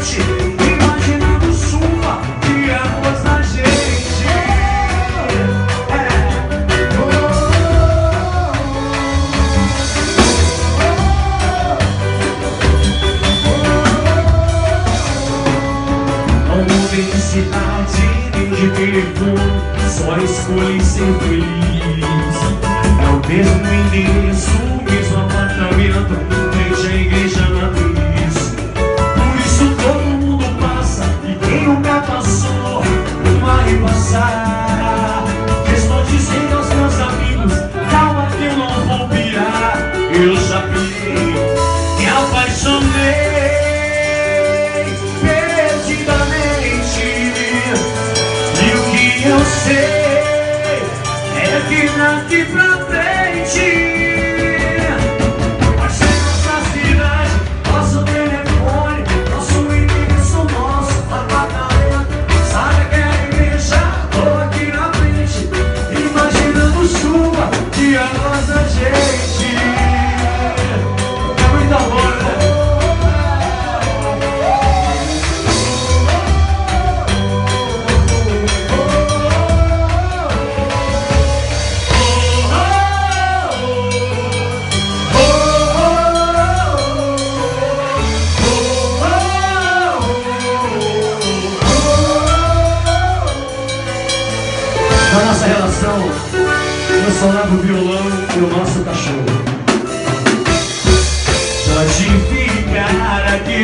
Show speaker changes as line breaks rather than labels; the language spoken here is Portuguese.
frente, imaginando chuva e águas na gente. Não tem cidade nem de telefone, só escolhi ser feliz. É o mesmo endereço, o mesmo apartamento, frente à igreja matriz. Por isso todo mundo passa, e quem nunca passou, vai passar. Estou dizendo aos meus amigos, calma que eu não vou pirar. Eu já pirei, me apaixonei perdidamente. E o que eu sei é que daqui pra frente vai ser nossa cidade, nosso telefone, nosso endereço, nosso apartamento. Sabe aquela igreja? Tô aqui na frente, imaginando chuva e a nossa gente. É muito amor, né? Na nossa relação, eu só levo o violão e o nosso cachorro. Pode ficar aqui